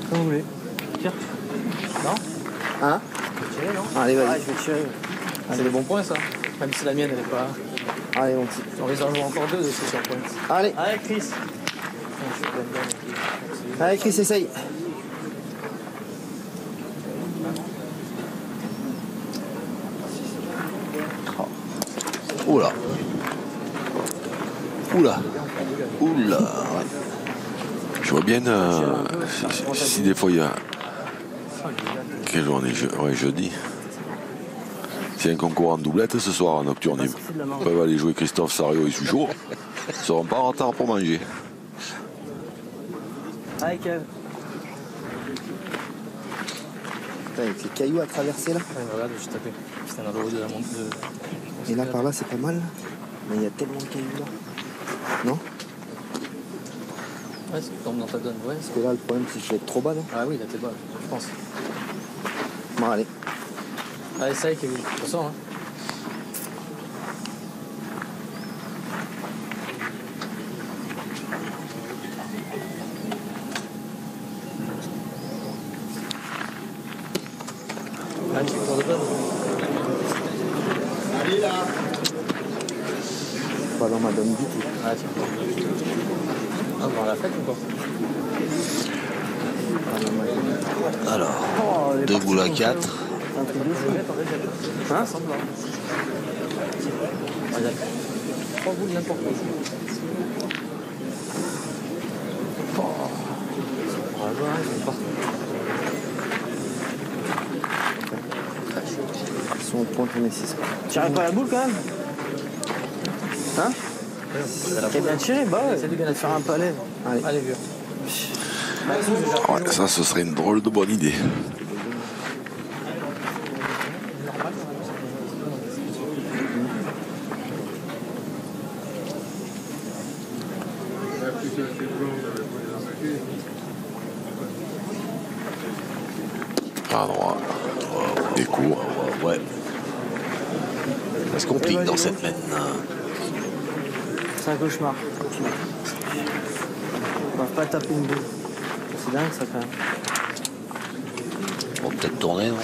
Comme vous voulez. Tire. Non? Hein? Tirer, non? Allez, Ah, vas-y. je vais tirer. C'est des bons points, ça. Même si la mienne, elle est pas. Allez, mon petit. On les en joue encore deux de ces sur points. Allez. Allez, Chris. Allez, Chris, essaye. Oula. Oula. Oula. Ouais. Je vois bien si des fois il y a. Quelle journée? Ouais, jeudi. S'il y a un concours en doublette ce soir en nocturne, ils peuvent aller jouer Christophe Sario et Suchot. Ils ne seront pas en retard pour manger. Allez, Kev. Putain, avec les cailloux à traverser là. Ouais, regarde, je tapé. C'était dans le haut de la montre de. Et là, par là, c'est pas mal. Mais il y a tellement de cailloux là. Non? Ouais, c'est comme dans ta donne, ouais. Parce que là, le problème, c'est que je vais être trop bas, non? Ah oui, là, t'es bas, je pense. Bon, allez. Allez, ça y est, Kevin. De toute façon, hein. Ah, tu cours de bonne. Pas dans ma donne du tout. Ah, tiens. Ah, bon, on l'a fait ou pas? Alors, deux boules à 4. Un truc de fou. Hein? Regarde. 3 boules n'importe où. Ah, voilà, ils sont partout. Ils sont au point qu'on est 6. Tirez pas la boule quand même? Hein? T'as bien tiré? Bah ouais. C'est du bien à Faire un palais. Allez. Allez, vieux. Ouais, ça, ce serait une drôle de bonne idée. À droite. Des cours. Ouais. Ça se complique dans cette mène. C'est un cauchemar. On va pas taper une boule. C'est dingue ça quand même. On va peut-être tourner, non?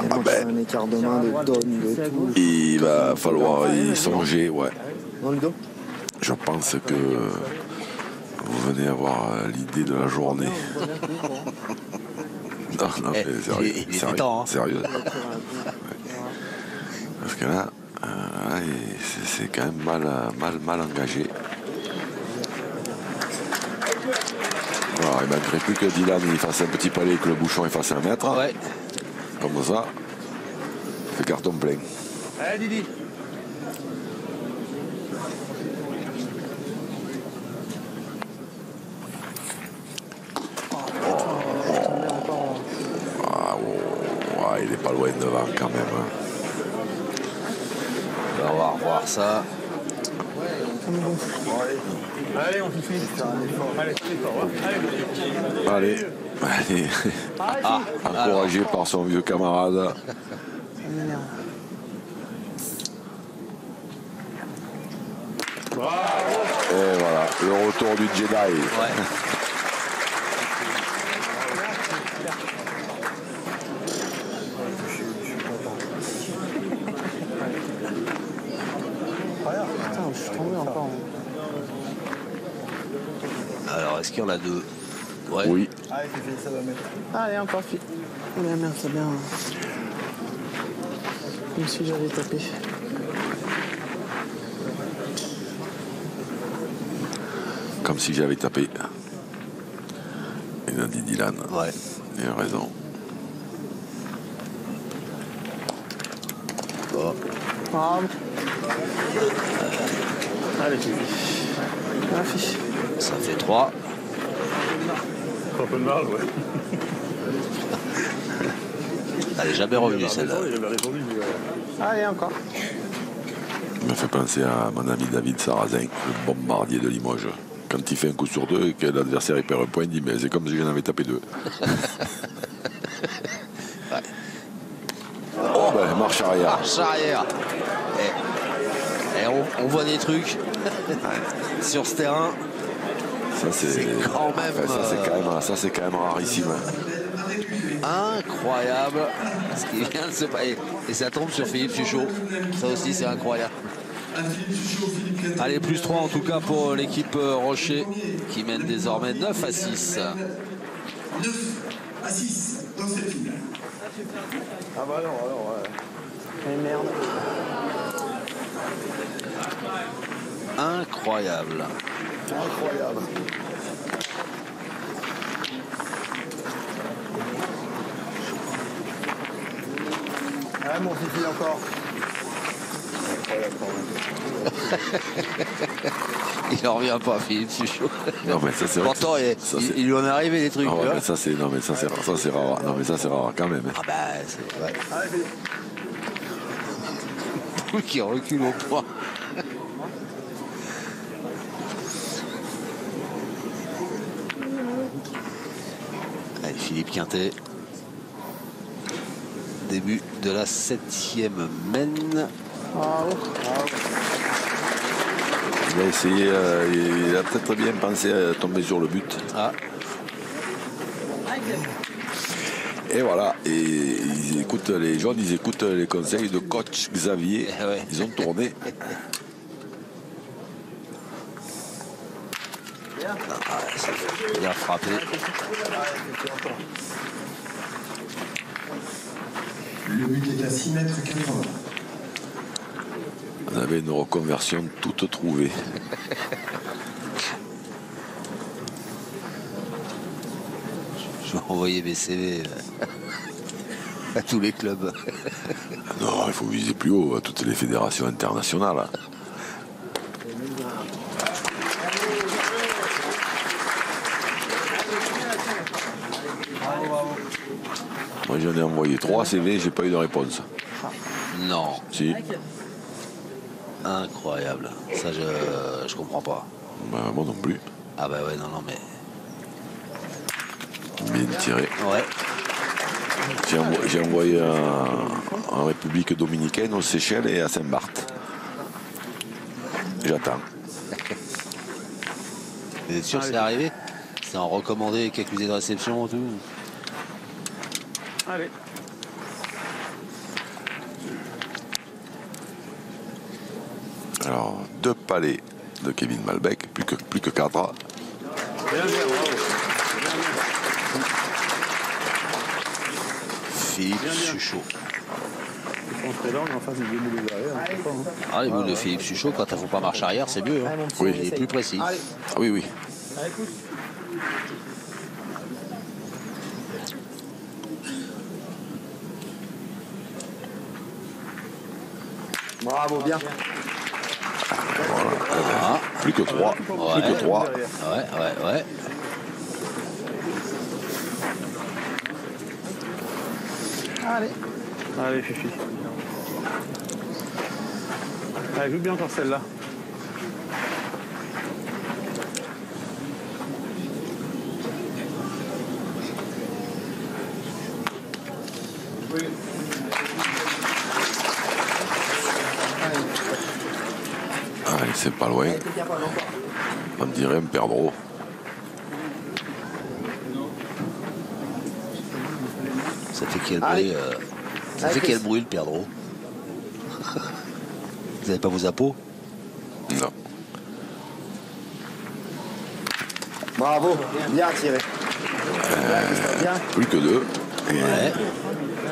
Et moi, je fais un écart de main, de donne, de tout. Il va falloir y songer, ouais. Dans le dos? Je pense que Vous venez avoir l'idée de la journée. Non, non, mais sérieux. Il était temps. Hein. Sérieux. Parce que là, c'est quand même mal engagé. Alors, il ne manquerait plus que Dylan il fasse un petit palais et que le bouchon il fasse 1 mètre. Ouais. Comme ça, il fait carton plein. Allez, Didi. Il n'est pas loin devant quand même. Hein. On va voir ça. Allez, on finit. Allez, c'est fort. Allez. Allez. Encouragé par son vieux camarade. Et voilà, le retour du Jedi. Ouais. Putain, je suis tombé encore. Alors, est-ce qu'il y en a 2? Ouais. Oui. Allez, c'est fini, ça va mettre. Allez, encore fille. Merde, merde, c'est bien. Comme si j'avais tapé. Comme si j'avais tapé. Il a dit Dylan. Ouais. Il a raison. Oh. Ah, Allez, tu la fiche. Ça fait 3. un peu de mal, ouais. Elle n'est jamais revenue celle-là. J'avais répondu, mais Allez, encore. Il m'a fait penser à mon ami David Sarrazin, le bombardier de Limoges. Quand il fait un coup sur 2 et que l'adversaire perd un point, il dit mais c'est comme si j'en avais tapé 2. Ouais. Oh ben, marche arrière. Marche arrière. Et on voit des trucs sur ce terrain. Ça c'est quand même, ça c'est quand même rarissime. Incroyable ce qui vient de se passer. Et ça tombe sur Philippe Suchot. Ça aussi c'est incroyable. Allez, plus 3 en tout cas pour l'équipe Rocher qui mène désormais 9-6. 9-6 dans cette finale. Ah bah non, alors, Mais merde. Incroyable. incroyable. Ah, mon fifi encore. Incroyable quand même. Il en revient pas, Philippe Suchot. Non mais ça c'est vrai. Pourtant, il lui en est arrivé des trucs. Ah ouais, tu vois. mais ça c'est rare. Non mais ça c'est rare quand même. Ah bah c'est ouais. Allez, Philippe. Poule qui recule au point. Allez, Philippe Quintet. Début de la 7e mène. Il a essayé, il a peut-être bien pensé à tomber sur le but. Ah. Et voilà, et les jeunes, ils écoutent les conseils de coach Xavier. Ouais. Ils ont tourné. Bien frappé. Le but est à 6 mètres 80. On avait une reconversion toute trouvée. Je vais envoyer mes CV à tous les clubs. Non, il faut viser plus haut, à toutes les fédérations internationales. Moi j'en ai envoyé 3 CV, j'ai pas eu de réponse. Non. Si. Incroyable. Ça, je comprends pas. Ben, moi non plus. Ah bah ouais, non, mais... Bien tiré. Ouais. J'ai envoyé en République dominicaine, aux Seychelles et à Saint-Barth. J'attends. Vous êtes sûr que c'est arrivé? C'est en recommandé avec accusé de réception et tout? allez. Alors, 2 palets de Kevin Malbec, plus que 4. Philippe Suchot. On serait là, on est en face du boules derrière. Ah, les boules de Philippe Suchot, quand elles ne font pas marche arrière, c'est mieux. Hein. Oui, il est plus précis. Allez. Ah oui, oui. Allez, pousse. Bravo, bien. Voilà. Plus que 3. Ouais. Plus que 3. Ouais. Allez. Allez, Fifi. Allez, joue bien encore celle-là. Allez, c'est pas loin. On dirait un perdreau. Ça fait quel bruit ça fait quel bruit le perdreau? Vous n'avez pas vos appos? Non. Bravo, bien tiré. Bien. Plus que 2. Ouais.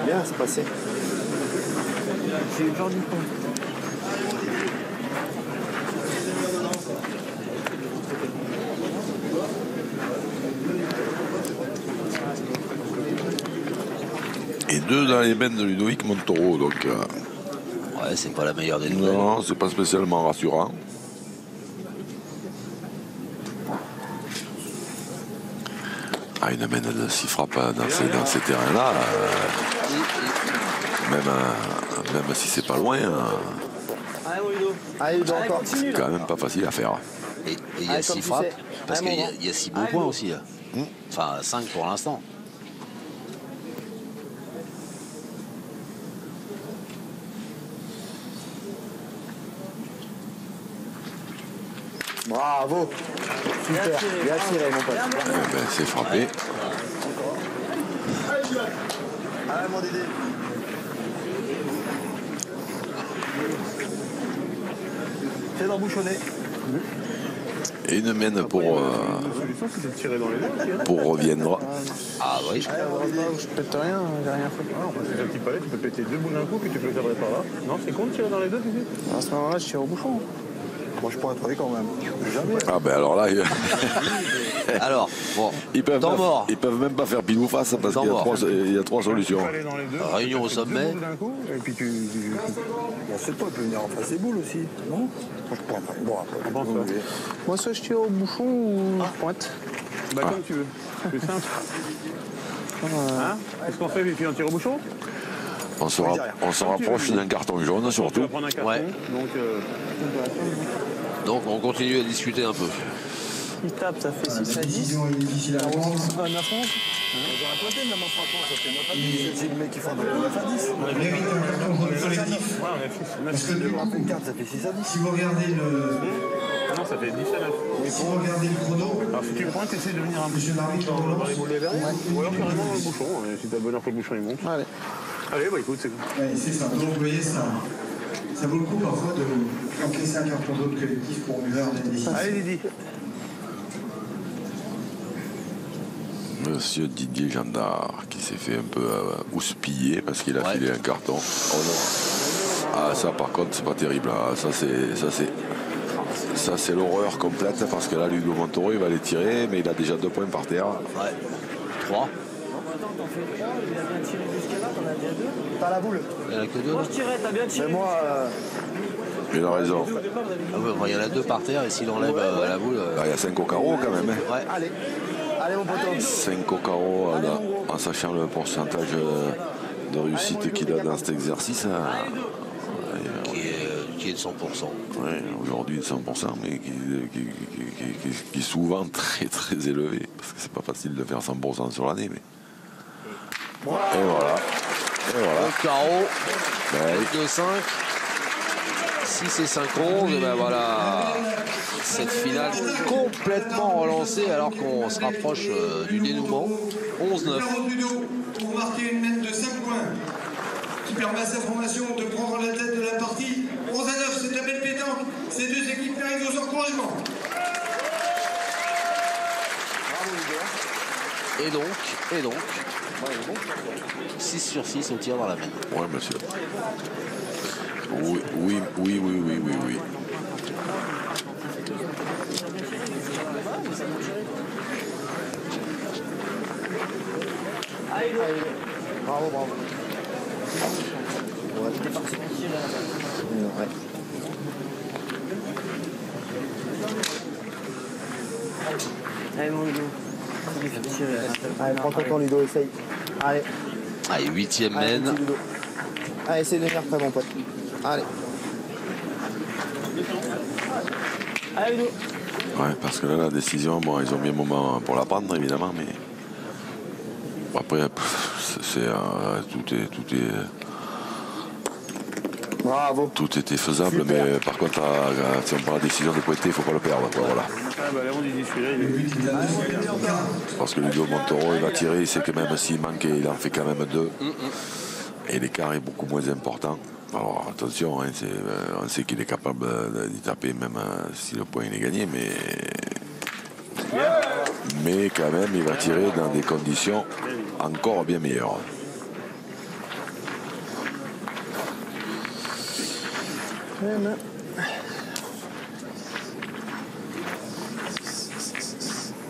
Bien, c'est passé. C'est le genre du point. Et 2 dans les mains de Ludovic Montoro. Donc, Ouais, c'est pas la meilleure des nouvelles. non, c'est pas spécialement rassurant. Ah, une main de 6 frappes dans ces terrains-là, même si c'est pas loin, Allez, mon Ludo. Allez, Ludo, encore. c'est quand même pas facile à faire. Et il y a 6 frappes, parce qu'il y a 6 beaux points aussi. Là. Enfin, 5 pour l'instant. Bravo. Super. Bien tiré, mon pote. Eh ben, c'est frappé. Allez, mon Dédé. Fais d'embouchonner. Et une main La solution, c'est de tirer dans les deux. pour reviendre. Ah oui. Je pète rien, j'ai rien fait. Ah, on passe un petit palais, tu peux péter 2 boules d'un coup, puis tu peux le cadrer par là. Non, c'est con de tirer dans les deux, tu sais. À ce moment-là, je tire au bouchon. Moi, je pourrais travailler quand même. Jamais. Ah ben alors là, Alors, bon, ils peuvent même pas faire pile ou face parce qu'il y a 3 solutions. Aller dans les deux. Réunion au sommet. 2 boules d'un coup, et puis tu... Bon, c'est toi, il peut venir en face des boules aussi, non? Moi, je pourrais pas. Bon, après, Pense vous pas. voulez. Moi, soit je tire au bouchon ou je pointe. Bah comme tu veux. C'est simple. Hein? Qu'est-ce qu'on fait, puis on tire au bouchon? On se rapproche d'un carton jaune Tu vas surtout. prendre un carton, Ouais. donc... Donc on continue à discuter un peu. Il tape, ça fait 6 à 10. Décision est difficile à prendre. 9 à 11. J'aurais pointé, mais mon frappant, ça fait 9 à 10. C'est le mec qui fait 9 à 10. On mérite un carton jaune collectif. Ouais, on est fixe. Parce que du coup, Une carte, ça fait 6 à 10. si vous regardez le, Non, ça fait 10 à 9. si vous regardez le chrono, Alors si tu pointes, essaie de venir un peu monsieur l'arbitre en relance. ou alors carrément dans le bouchon, si t'as bonheur que le bouchon il monte. Allez. Allez, bah écoute, c'est Ouais, c'est ça. Donc vous voyez, ça vaut le coup parfois d'encaisser un carton jaune collectif pour une heure d'indécision. Allez, Didi. Monsieur Didier Gendard qui s'est fait un peu houspiller parce qu'il a filé un carton. Oh non. Ah ça par contre c'est pas terrible. Ah, ça c'est l'horreur complète parce que là Ludo Montoro il va les tirer mais il a déjà 2 points par terre. Ouais. 3. T'en fais 3, il a bien tiré jusqu'à là, t'en as bien 2. T'as la boule. Il y en a que 2. Moi je tirais, t'as bien tiré. Mais moi, Il a raison. Ah ouais, enfin, il y en a 2 par terre et s'il enlève la boule. Ah, il y a 5 au carreau quand même. Hein. Ouais. Allez. Allez, mon poteau. 5 au carreau en sachant le pourcentage de réussite qu'il a dans cet exercice. Qui est de 100%. Ouais, aujourd'hui de 100%, mais qui est souvent très très élevé. Parce que c'est pas facile de faire 100% sur l'année. Mais... Et voilà. Le carreau. Ben, 2-5. 6 et 5 11. Et ben voilà. Cette finale complètement relancée alors qu'on se rapproche du dénouement. 11-9. Pour marquer une mène de 5 points qui permet à sa formation de prendre la tête de la partie. 11 à 9, c'est de la belle pétanque. Ces deux équipes arrivent aux encouragements. Et donc 6 sur 6 au tir dans la main. Ouais, monsieur. Oui. Bravo. Ouais. Allez, mon Ludo. Allez, prends ton temps, Ludo, essaye. Allez. Allez, 8e Allez, mène. Ludo. Allez, essaye de venir près, mon pote. Allez. Allez, Ludo. Ouais, parce que là, la décision, bon, ils ont mis un moment pour la prendre, évidemment, mais après, tout Bravo. tout était faisable, Super. mais par contre, si on prend la décision de pointer, il ne faut pas le perdre, quoi, voilà. Parce que Ludo Montoro, il va tirer, il sait que même s'il manque, il en fait quand même 2. Et l'écart est beaucoup moins important. Alors attention, hein, on sait qu'il est capable d'y taper même si le point il est gagné, mais quand même il va tirer dans des conditions encore bien meilleures.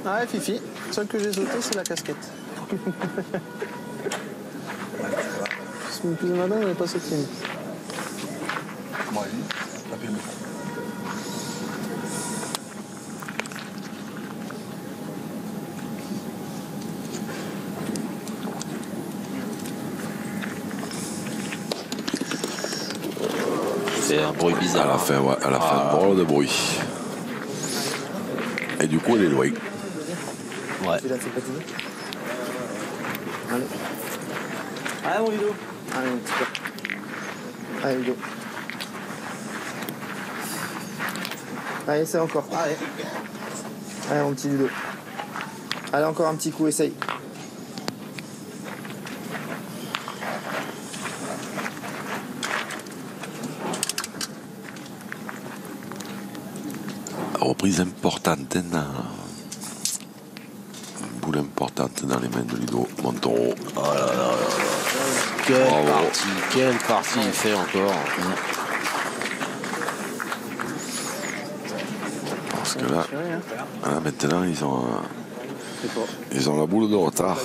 Ouais, Fifi, seul que j'ai sauté, c'est la casquette. Le plus malin, il n'est pas sauté. C'est un bruit bizarre. À la fin, ouais, drôle de bruit. Et du coup, elle est loin. Ouais. Tu l'as fait patiner. Allez. Allez, mon Ludo. Allez, mon petit peu. Allez, Ludo. Allez, c'est encore. Allez. Allez, mon petit Ludo. Allez, encore un petit coup, essaye. Reprise importante, boule importante dans les mains de Ludo Montoro. Oh là là là. Quelle partie il fait encore. Parce que là, maintenant, ils ont la boule de retard.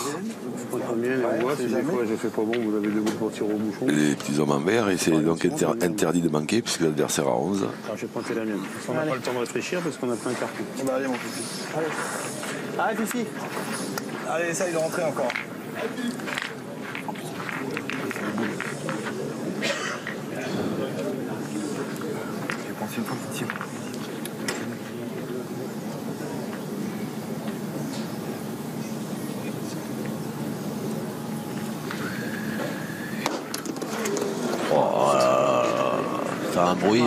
Les petits hommes en vert, et c'est donc interdit de manquer puisque l'adversaire a 11. Alors, je vais pointer la mienne. On n'a pas le temps de réfléchir parce qu'on a plein de cartons. Allez, mon Fifi. Allez, Fifi. Allez, essaye de rentrer encore. J'ai pensé une fois qu'il tire. Faire un bruit. La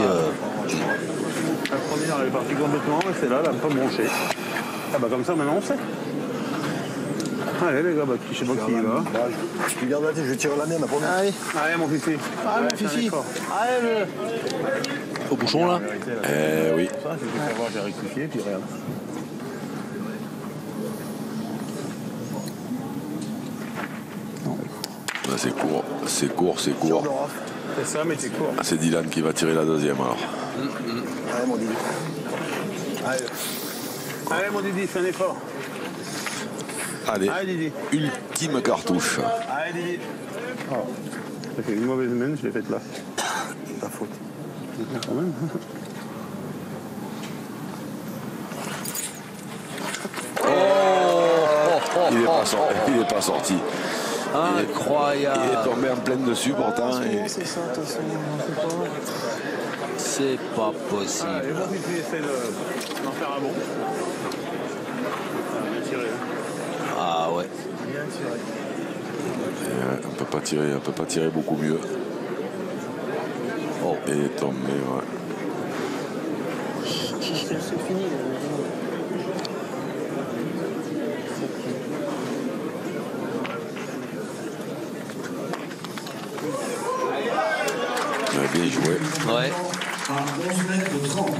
première, elle est partie complètement, et c'est là, elle n'a pas branché. Ah bah comme ça, maintenant on sait. Allez les gars, je sais pas qui il va. Je garde la tête, je tire la mienne, la première. Allez. Allez mon Fifi. Allez, mon Fifi. Allez, Au bouchon là. Oui. Ça, c'est fait avoir, j'ai rectifié, puis regarde. Là, c'est court. C'est ça, mais c'est court. C'est Dylan qui va tirer la deuxième alors. Allez, mon Didi. Allez. Allez mon Didi, fais un effort. Allez, Allez Didi. ultime cartouche. Allez Didi. Oh. Ça fait une mauvaise main, je l'ai faite là. Ta faute. Quand même. Il n'est pas sorti. Incroyable. Il est tombé en pleine dessus pourtant. c'est ça, attention. C'est pas possible. Allez, mon Fifi essaie d'en faire un bon. Bien tiré. Ah ouais. Bien tiré. On peut pas tirer beaucoup mieux. Oh. Et il est tombé, ouais. C'est fini. Bien joué. Ouais. 11 mètres 30.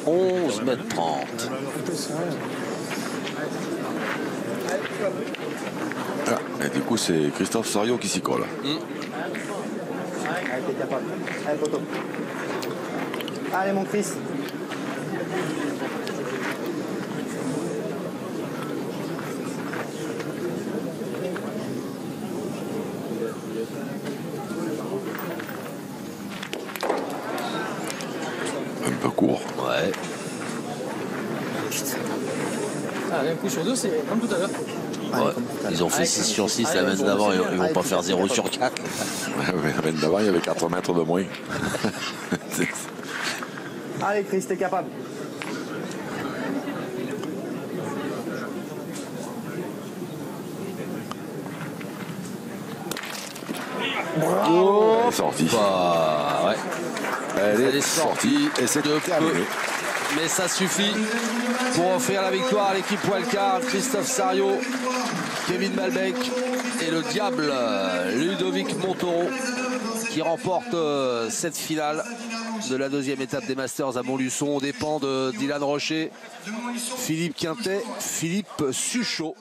11 mètres 30. Ah, et du coup, c'est Christophe Sariot qui s'y colle. Allez, t'es capable. Allez, poteau. Allez, mon Chris. Un peu court. Ouais. Ah, un coup sur deux, c'est comme tout à l'heure. Ouais. Ils ont fait 6 sur 6 la semaine d'avant, ils vont pas faire 0 sur 4. La semaine d'avant, il y avait 4 mètres de moins. Allez, Chris, t'es capable. Elle est sortie. Bah, ouais. Elle est sortie et c'est terminé. Mais ça suffit pour offrir la victoire à l'équipe Wildcard. Christophe Sariot, Kevin Malbec et le diable Ludovic Montaureau qui remporte cette finale de la deuxième étape des Masters à Montluçon aux dépens de Dylan Rocher, Philippe Quintet, Philippe Suchot.